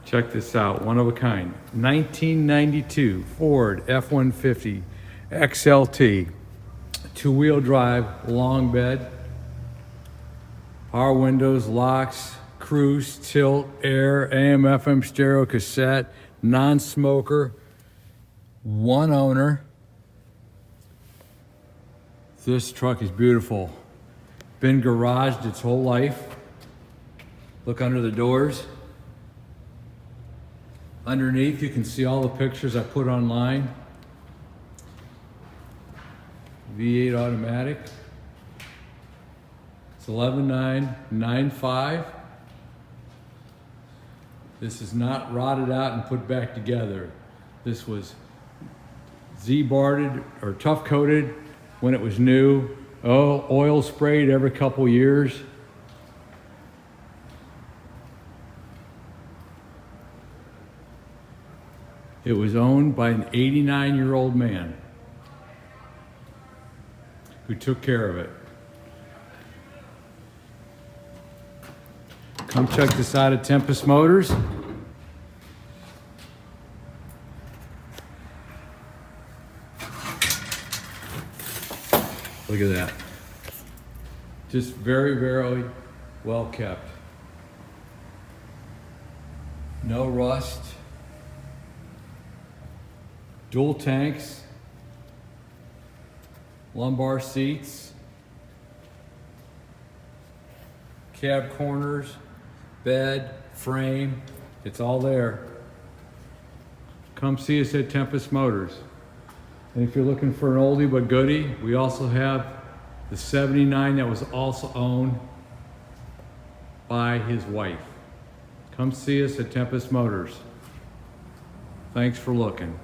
Check this out, one of a kind. 1992 Ford F-150 XLT. Two-wheel drive, long bed. Power windows, locks, cruise, tilt, air, AM, FM stereo, cassette, non-smoker, one owner. This truck is beautiful. Been garaged its whole life. Look under the doors. Underneath, you can see all the pictures I put online. V8 automatic. It's 11,995. This is not rotted out and put back together. This was Z-barded or tough coated when it was new. Oil sprayed every couple years. It was owned by an 89-year-old man who took care of it. Come check this out at Tempest Motors. Look at that. Just very, very well kept. No rust. Dual tanks. Lumbar seats. Cab corners. Bed, frame, it's all there. Come see us at Tempest Motors. And if you're looking for an oldie but goodie, we also have the 79 that was also owned by his wife. Come see us at Tempest Motors. Thanks for looking.